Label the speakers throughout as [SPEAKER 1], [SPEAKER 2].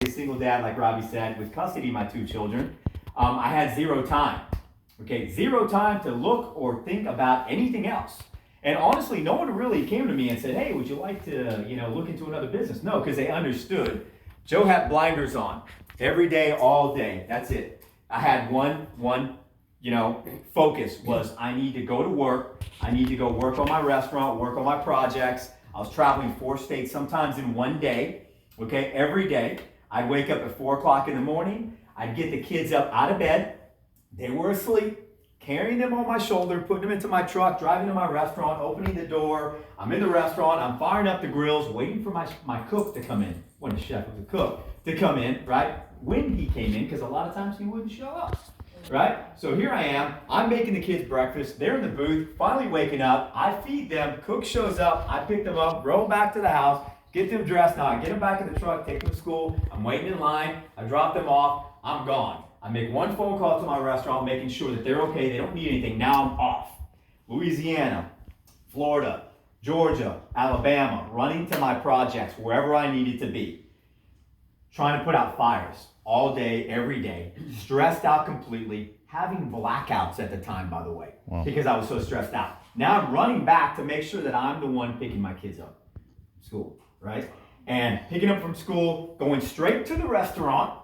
[SPEAKER 1] a single dad, like Robbie said, with custody of my two children, I had zero time. Okay, zero time to look or think about anything else. And honestly, no one really came to me and said, "Hey, would you like to, look into another business?" No, because they understood. Joe had blinders on every day, all day. That's it. I had one, focus was I need to go to work. I need to go work on my restaurant, work on my projects. I was traveling 4 states, sometimes in one day. Okay, every day. I'd wake up at 4 o'clock in the morning. I'd get the kids up out of bed. They were asleep, carrying them on my shoulder, putting them into my truck, driving to my restaurant, opening the door. I'm in the restaurant. I'm firing up the grills, waiting for my cook to come in. When the chef was a cook, to come in, right? When he came in, because a lot of times he wouldn't show up, right? So here I am. I'm making the kids breakfast. They're in the booth, finally waking up. I feed them. Cook shows up. I pick them up, roll back to the house. Get them dressed. Now I get them back in the truck, take them to school. I'm waiting in line. I drop them off. I'm gone. I make one phone call to my restaurant, making sure that they're okay. They don't need anything. Now I'm off. Louisiana, Florida, Georgia, Alabama, running to my projects, wherever I needed to be. Trying to put out fires all day, every day. Stressed out completely. Having blackouts at the time, by the way, because I was so stressed out. Now I'm running back to make sure that I'm the one picking my kids up from school. Right? And picking up from school, going straight to the restaurant,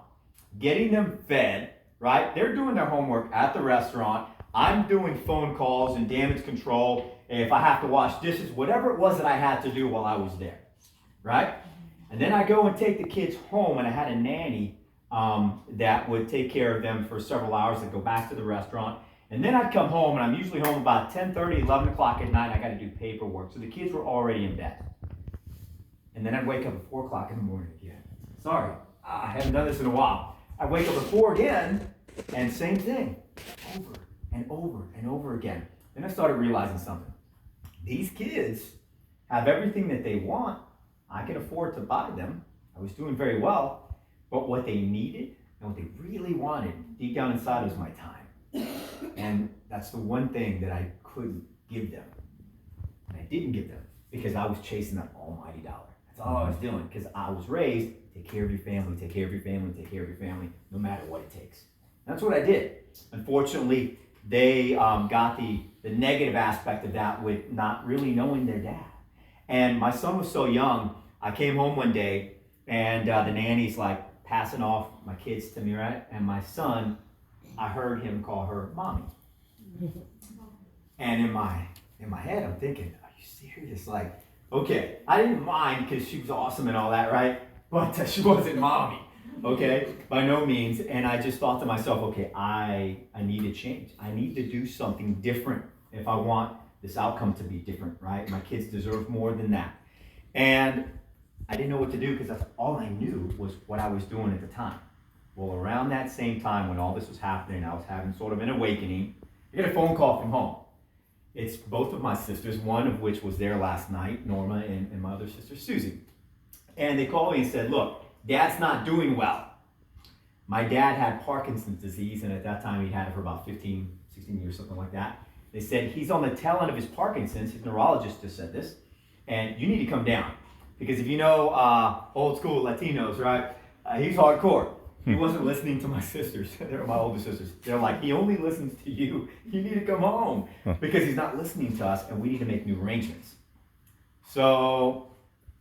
[SPEAKER 1] getting them fed, right? They're doing their homework at the restaurant. I'm doing phone calls and damage control. If I have to wash dishes, whatever it was that I had to do while I was there, right? And then I go and take the kids home, and I had a nanny that would take care of them for several hours and go back to the restaurant. And then I'd come home, and I'm usually home about 10:30, 11 o'clock at night. I got to do paperwork. So the kids were already in bed. And then I'd wake up at 4 o'clock in the morning again. Sorry, I haven't done this in a while. I'd wake up at 4 again, and same thing, over and over and over again. Then I started realizing something. These kids have everything that they want. I can afford to buy them. I was doing very well, but what they needed and what they really wanted deep down inside was my time. And that's the one thing that I couldn't give them. And I didn't give them because I was chasing that almighty dollar. That's all I was doing, because I was raised, take care of your family, take care of your family, take care of your family, no matter what it takes. That's what I did. Unfortunately, they got the negative aspect of that with not really knowing their dad. And my son was so young, I came home one day, and the nanny's like passing off my kids to me, right? And my son, I heard him call her mommy. And in my head, I'm thinking, are you serious? Like, okay, I didn't mind because she was awesome and all that, right? But she wasn't mommy, okay? By no means. And I just thought to myself, okay, I need to change. I need to do something different if I want this outcome to be different, right? My kids deserve more than that. And I didn't know what to do because that's all I knew was what I was doing at the time. Well, around that same time when all this was happening, I was having sort of an awakening. I get a phone call from home. It's both of my sisters, one of which was there last night, Norma, and my other sister, Susie. And they called me and said, look, Dad's not doing well. My dad had Parkinson's disease, and at that time he'd had it for about 15, 16 years, something like that. They said he's on the tail end of his Parkinson's. His neurologist just said this, and you need to come down. Because if you know old school Latinos, right, he's hardcore. He wasn't listening to my sisters. They're my older sisters. They're like, he only listens to you. You need to come home because he's not listening to us, and we need to make new arrangements. So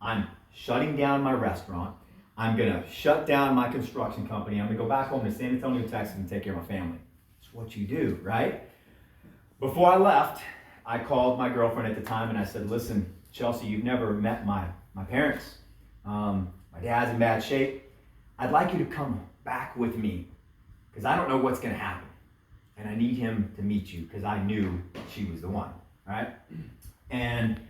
[SPEAKER 1] I'm shutting down my restaurant. I'm going to shut down my construction company. I'm going to go back home to San Antonio, Texas, and take care of my family. It's what you do, right? Before I left, I called my girlfriend at the time, and I said, listen, Chelsea, you've never met my parents. My dad's in bad shape. I'd like you to come back with me because I don't know what's going to happen. And I need him to meet you because I knew she was the one, right? And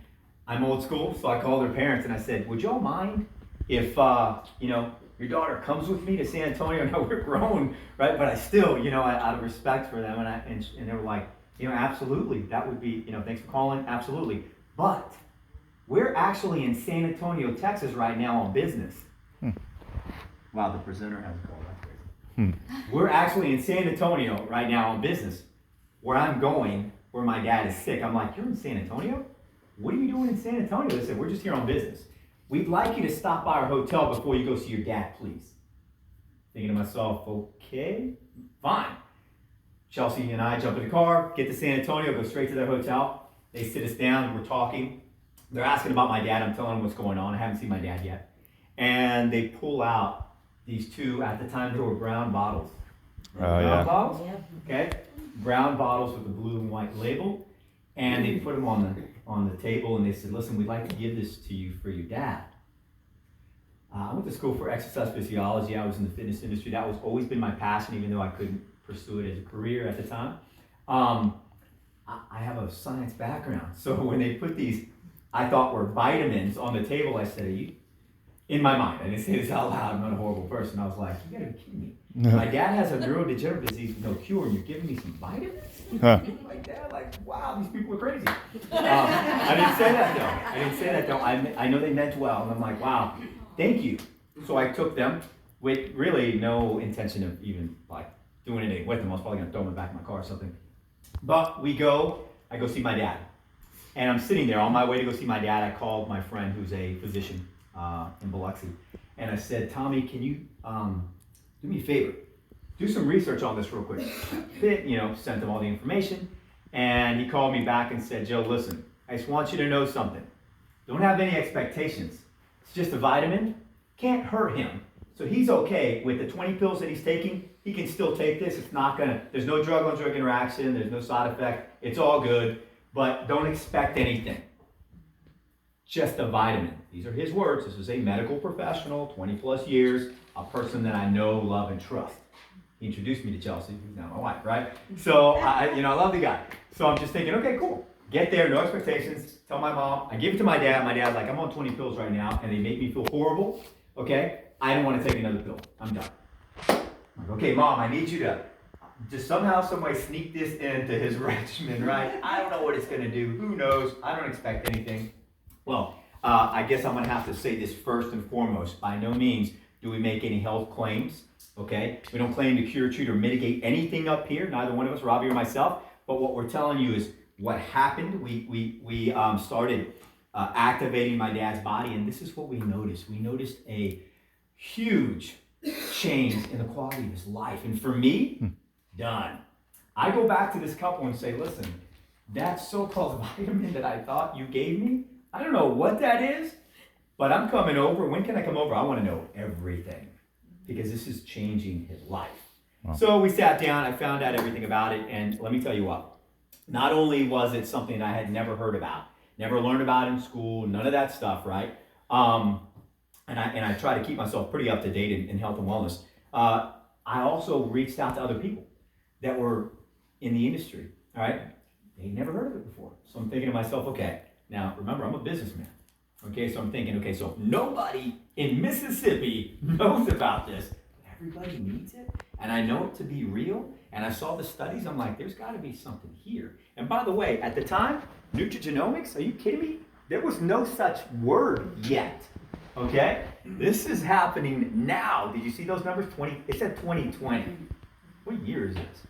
[SPEAKER 1] I'm old school, so I called her parents and I said, would y'all mind if, your daughter comes with me to San Antonio? Now we're grown, right? But I still, out of respect for them, and they were like, absolutely, that would be, thanks for calling, absolutely. But we're actually in San Antonio, Texas right now on business. Wow, the presenter has a call. That's crazy. We're actually in San Antonio right now on business. Where I'm going, where my dad is sick. I'm like, you're in San Antonio? What are you doing in San Antonio? They said, we're just here on business. We'd like you to stop by our hotel before you go see your dad, please. Thinking to myself, okay, fine. Chelsea and I jump in the car, get to San Antonio, go straight to their hotel. They sit us down, we're talking. They're asking about my dad. I'm telling them what's going on. I haven't seen my dad yet. And they pull out these two, at the time they were brown bottles. Brown bottles? Yeah. Okay. Brown bottles with the blue and white label. And they put them on the table and they said, listen, we'd like to give this to you for your dad. I went to school for exercise physiology. I was in the fitness industry. That was always been my passion, even though I couldn't pursue it as a career at the time. I have a science background. So when they put these, I thought were vitamins on the table, I said, are you, in my mind, I didn't say this out loud, I'm not a horrible person. I was like, you gotta be kidding me. My dad has a neurodegenerative disease with no cure, and you're giving me some vitamins? Like that, like, wow, these people are crazy. I didn't say that though. I know they meant well, and I'm like, wow, thank you. So I took them with really no intention of even like doing anything with them. I was probably gonna throw them back in my car or something. But I go see my dad. And I'm sitting there on my way to go see my dad. I called my friend who's a physician in Biloxi. And I said, Tommy, can you do me a favor? Do some research on this real quick. Sent him all the information. And he called me back and said, Joe, listen, I just want you to know something. Don't have any expectations. It's just a vitamin. Can't hurt him. So he's okay with the 20 pills that he's taking. He can still take this. There's no drug-on-drug interaction. There's no side effect. It's all good. But don't expect anything. Just a vitamin. These are his words. This is a medical professional, 20 plus years, a person that I know, love, and trust. He introduced me to Chelsea, who's now my wife, right? So I love the guy. So I'm just thinking, okay, cool. Get there, no expectations. Tell my mom. I give it to my dad. My dad's like, I'm on 20 pills right now, and they make me feel horrible. Okay? I don't want to take another pill. I'm done. I'm like, okay, Mom, I need you to just somehow, somebody sneak this into his regimen, right? I don't know what it's going to do. Who knows? I don't expect anything. Well, I guess I'm going to have to say this first and foremost. By no means do we make any health claims, okay? We don't claim to cure, treat, or mitigate anything up here, neither one of us, Robbie or myself. But what we're telling you is what happened. We started activating my dad's body, and this is what we noticed. We noticed a huge change in the quality of his life. And for me, done. I go back to this couple and say, listen, that so-called vitamin that I thought you gave me, I don't know what that is, but I'm coming over. When can I come over? I want to know everything because this is changing his life. Wow. So we sat down, I found out everything about it, and let me tell you what, not only was it something I had never heard about, never learned about in school, none of that stuff, right? And I try to keep myself pretty up to date in health and wellness. I also reached out to other people that were in the industry, all right? They never heard of it before. So I'm thinking to myself, okay, now remember, I'm a businessman. Okay, so I'm thinking, okay, so nobody in Mississippi knows about this. Everybody needs it, and I know it to be real, and I saw the studies, I'm like, there's gotta be something here. And by the way, at the time, nutrigenomics, are you kidding me? There was no such word yet, okay? This is happening now. Did you see those numbers? It said 2020. What year is this?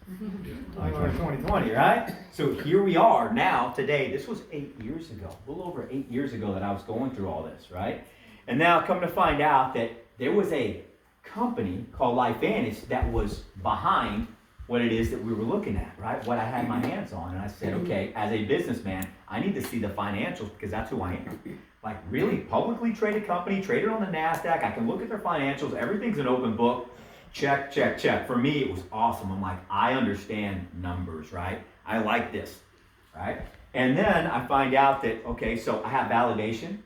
[SPEAKER 1] 2020, right? So here we are now, today. This was 8 years ago, a little over 8 years ago that I was going through all this, right? And now come to find out that there was a company called LifeVantage that was behind what it is that we were looking at, right? What I had my hands on. And I said, okay, as a businessman, I need to see the financials because that's who I am. Like really publicly traded company, traded on the NASDAQ. I can look at their financials. Everything's an open book. Check, check, check. For me, it was awesome. I'm like, I understand numbers, right? I like this, right? And then I find out that, okay, so I have validation,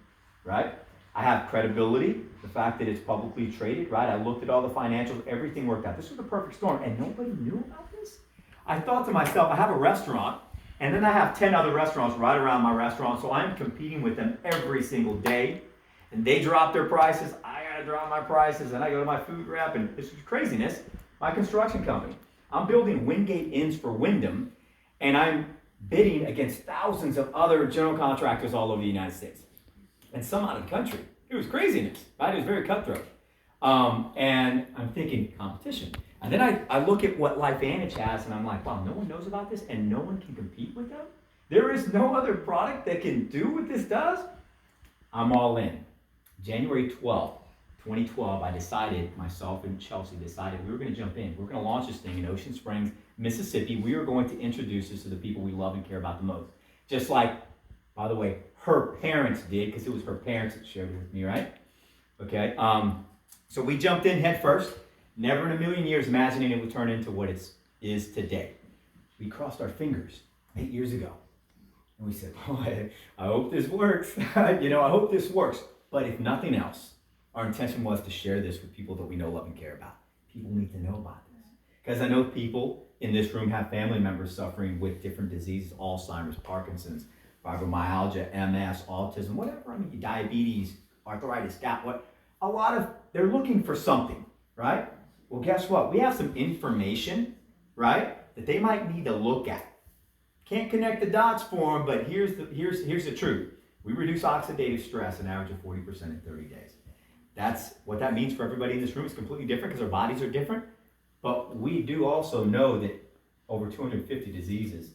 [SPEAKER 1] right? I have credibility, the fact that it's publicly traded, right? I looked at all the financials, everything worked out. This was the perfect storm, and nobody knew about this? I thought to myself, I have a restaurant, and then I have 10 other restaurants right around my restaurant, so I'm competing with them every single day. And they drop their prices, I gotta drop my prices, and I go to my food rep, and this is craziness. My construction company. I'm building Wingate Inns for Wyndham, and I'm bidding against thousands of other general contractors all over the United States. And some out of the country. It was craziness, right? It was very cutthroat. And I'm thinking, competition. And then I look at what LifeVantage has, and I'm like, wow, no one knows about this, and no one can compete with them? There is no other product that can do what this does? I'm all in. January 12th, 2012, myself and Chelsea decided we were going to jump in. We're going to launch this thing in Ocean Springs, Mississippi. We are going to introduce this to the people we love and care about the most. Just like, by the way, her parents did, because it was her parents that shared it with me, right? Okay. So we jumped in head first, never in a million years imagining it would turn into what it is today. We crossed our fingers 8 years ago. And we said, boy, I hope this works. I hope this works. But if nothing else, our intention was to share this with people that we know, love, and care about. People need to know about this. Because I know people in this room have family members suffering with different diseases, Alzheimer's, Parkinson's, fibromyalgia, MS, autism, whatever. I mean, diabetes, arthritis, gout, they're looking for something, right? Well, guess what? We have some information, right, that they might need to look at. Can't connect the dots for them, but here's the truth. We reduce oxidative stress an average of 40% in 30 days. That's what that means for everybody in this room. It's completely different because our bodies are different. But we do also know that over 250 diseases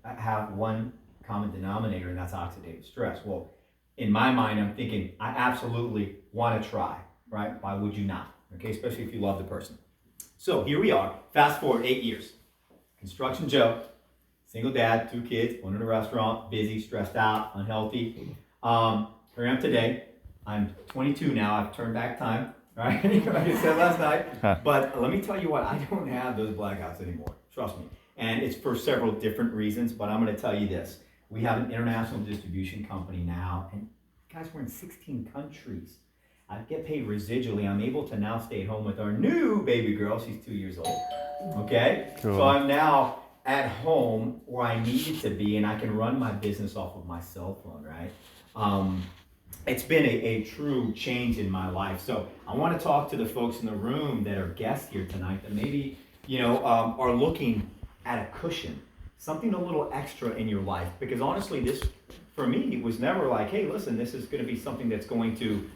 [SPEAKER 1] have one common denominator, and that's oxidative stress. Well, in my mind, I'm thinking, I absolutely want to try, right? Why would you not? Okay, especially if you love the person. So here we are, fast forward 8 years. Construction Joe, single dad, 2 kids, owning a restaurant, busy, stressed out, unhealthy. Here I am today. I'm 22 now. I've turned back time, right? Like I said last night. But let me tell you what, I don't have those blackouts anymore. Trust me. And it's for several different reasons, but I'm going to tell you this. We have an international distribution company now, and guys, we're in 16 countries. I get paid residually. I'm able to now stay at home with our new baby girl. She's 2 years old. Okay? Cool. So I'm now at home where I needed to be, and I can run my business off of my cell phone, right? It's been a true change in my life. So I want to talk to the folks in the room that are guests here tonight that maybe, are looking at a cushion, something a little extra in your life. Because honestly, this, for me, was never like, hey, listen, this is going to be something that's going to,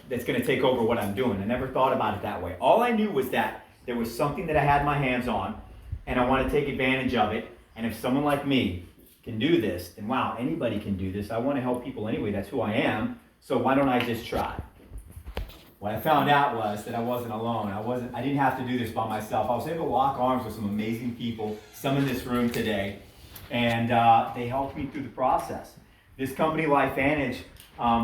[SPEAKER 1] that's going to take over what I'm doing. I never thought about it that way. All I knew was that there was something that I had my hands on, and I want to take advantage of it. And if someone like me can do this, then wow, anybody can do this. I want to help people anyway. That's who I am. So why don't I just try? What I found out was that I wasn't alone. I didn't have to do this by myself. I was able to lock arms with some amazing people, some in this room today, and they helped me through the process. This company, LifeVantage,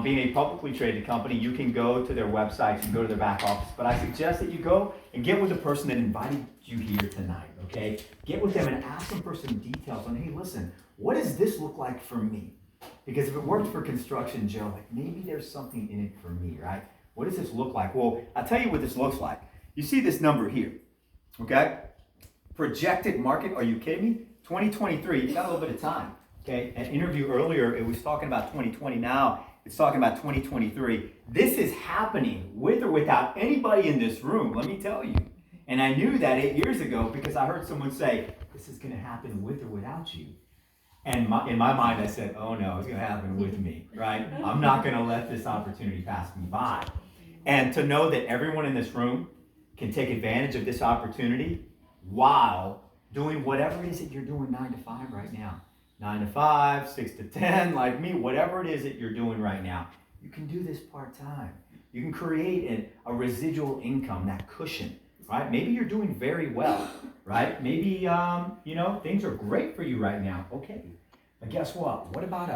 [SPEAKER 1] being a publicly traded company, you can go to their website, you can go to their back office, but I suggest that you go and get with the person that invited you here tonight, okay? Get with them and ask them for some details on, hey, listen, what does this look like for me? Because if it worked for Construction Joe, like maybe there's something in it for me, right? What does this look like? Well, I'll tell you what this looks like. You see this number here, okay? Projected market, are you kidding me? 2023, you got a little bit of time, okay? An interview earlier, it was talking about 2020. Now, it's talking about 2023. This is happening with or without anybody in this room, let me tell you. And I knew that 8 years ago because I heard someone say, this is going to happen with or without you. And in my mind, I said, oh no, it's going to happen with me, right? I'm not going to let this opportunity pass me by. And to know that everyone in this room can take advantage of this opportunity while doing whatever it is that you're doing 9 to 5 right now. 9 to 5, 6 to 10, like me, whatever it is that you're doing right now. You can do this part-time. You can create a residual income, that cushion, right? Maybe you're doing very well, right? Maybe, things are great for you right now. Okay, but guess what? What about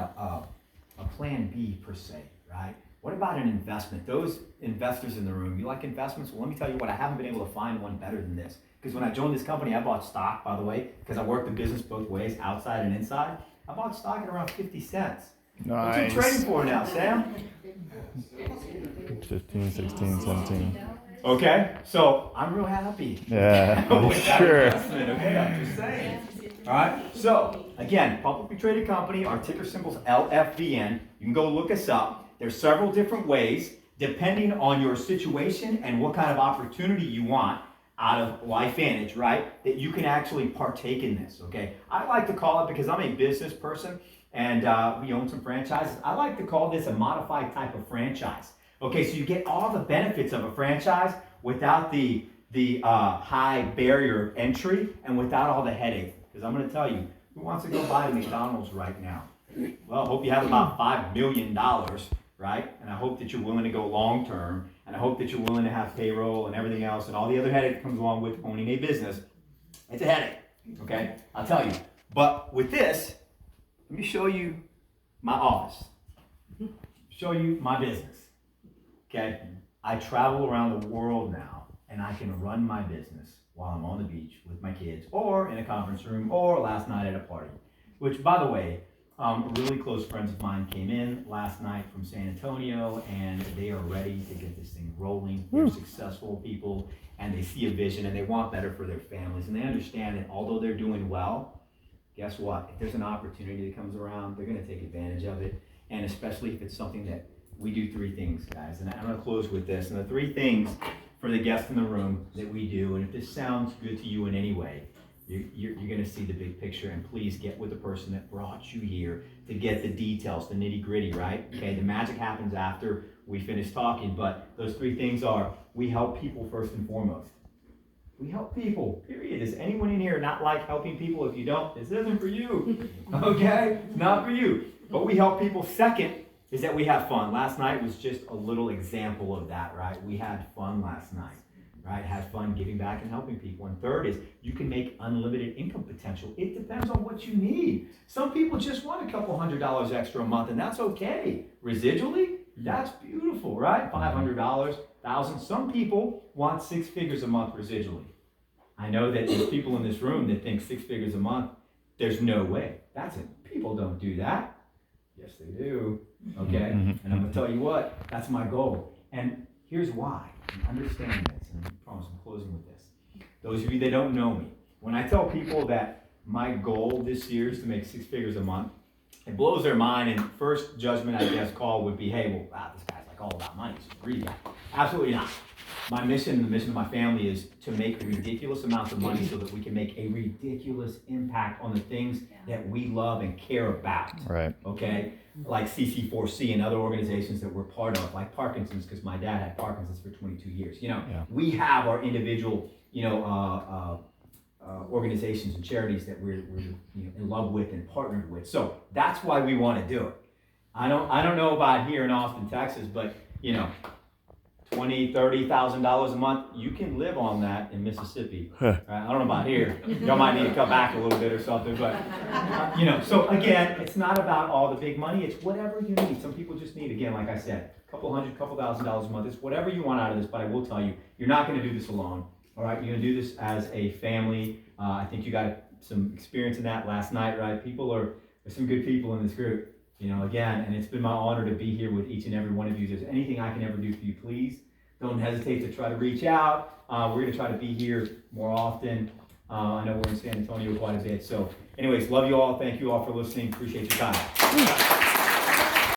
[SPEAKER 1] a plan B per se, right? What about an investment? Those investors in the room, you like investments? Well, let me tell you what, I haven't been able to find one better than this. Because when I joined this company, I bought stock, by the way, because I work the business both ways, outside and inside. I bought stock at around 50 cents. Nice. What are you trading for now, Sam?
[SPEAKER 2] 15, 16, 17.
[SPEAKER 1] Okay, so I'm real happy.
[SPEAKER 2] Yeah,
[SPEAKER 1] with that
[SPEAKER 2] sure.
[SPEAKER 1] investment, okay, I'm just saying. All right, so again, publicly traded company, our ticker symbol's LFVN. You can go look us up. There's several different ways, depending on your situation and what kind of opportunity you want out of LifeVantage, right? That you can actually partake in this, okay? I like to call it, because I'm a business person and we own some franchises, I like to call this a modified type of franchise. Okay, so you get all the benefits of a franchise without the high barrier of entry and without all the headache. Because I'm going to tell you, who wants to go buy McDonald's right now? Well, I hope you have about $5 million right? And I hope that you're willing to go long term, and I hope that you're willing to have payroll and everything else and all the other headache that comes along with owning a business. It's a headache, okay? I'll tell you. But with this, let me show you my office. Show you my business, okay? I travel around the world now, and I can run my business while I'm on the beach with my kids, or in a conference room, or last night at a party. Which, by the way, really close friends of mine came in last night from San Antonio, and they are ready to get this thing rolling. They're successful people, and they see a vision, and they want better for their families, and they understand that although they're doing well, guess what? If there's an opportunity that comes around, they're going to take advantage of it, and especially if it's something that we do. Three things, guys, and I'm going to close with this. And the three things for the guests in the room that we do, and if this sounds good to you in any way, you're going to see the big picture, and please get with the person that brought you here to get the details, the nitty gritty, right? Okay, the magic happens after we finish talking, but those three things are: we help people first and foremost. We help people, period. Is anyone in here not like helping people? If you don't, this isn't for you, okay? It's not for you. But we help people. Second is that we have fun. Last night was just a little example of that, right? We had fun last night, right? Had fun giving back and helping people. And third is you can make unlimited income potential. It depends on what you need. Some people just want a couple $100 extra a month, and that's okay. Residually, that's beautiful, right? $500, $1,000. Some people want 6 figures a month residually. I know that there's people in this room that think 6 figures a month, there's no way. That's it. People don't do that. Yes, they do. Okay? And I'm going to tell you what, that's my goal. And here's why. And understand this, and I promise I'm closing with this. Those of you that don't know me, when I tell people that my goal this year is to make 6 figures a month, it blows their mind, and first judgment, I guess, call would be, hey, well, wow, this guy's like all about money. He's a greedy guy. Absolutely not. My mission and the mission of my family is to make ridiculous amounts of money so that we can make a ridiculous impact on the things that we love and care about. Right. Okay? Like CC4C and other organizations that we're part of, like Parkinson's, because my dad had Parkinson's for 22 years. You know, we have our individual, organizations and charities that we're in love with and partnered with. So that's why we want to do it. I don't know about here in Austin, Texas, but $20,000, $30,000 a month, you can live on that in Mississippi. Right? I don't know about here. Y'all might need to cut back a little bit or something, but so again, it's not about all the big money. It's whatever you need. Some people just need, again, like I said, a couple $1,000 a month. It's whatever you want out of this, but I will tell you, you're not going to do this alone. All right, you're going to do this as a family. I think you got some experience in that last night, right? There's some good people in this group. Again, and it's been my honor to be here with each and every one of you. If there's anything I can ever do for you, please don't hesitate to try to reach out. We're going to try to be here more often. I know we're in San Antonio quite a bit. So anyways, love you all. Thank you all for listening. Appreciate your time.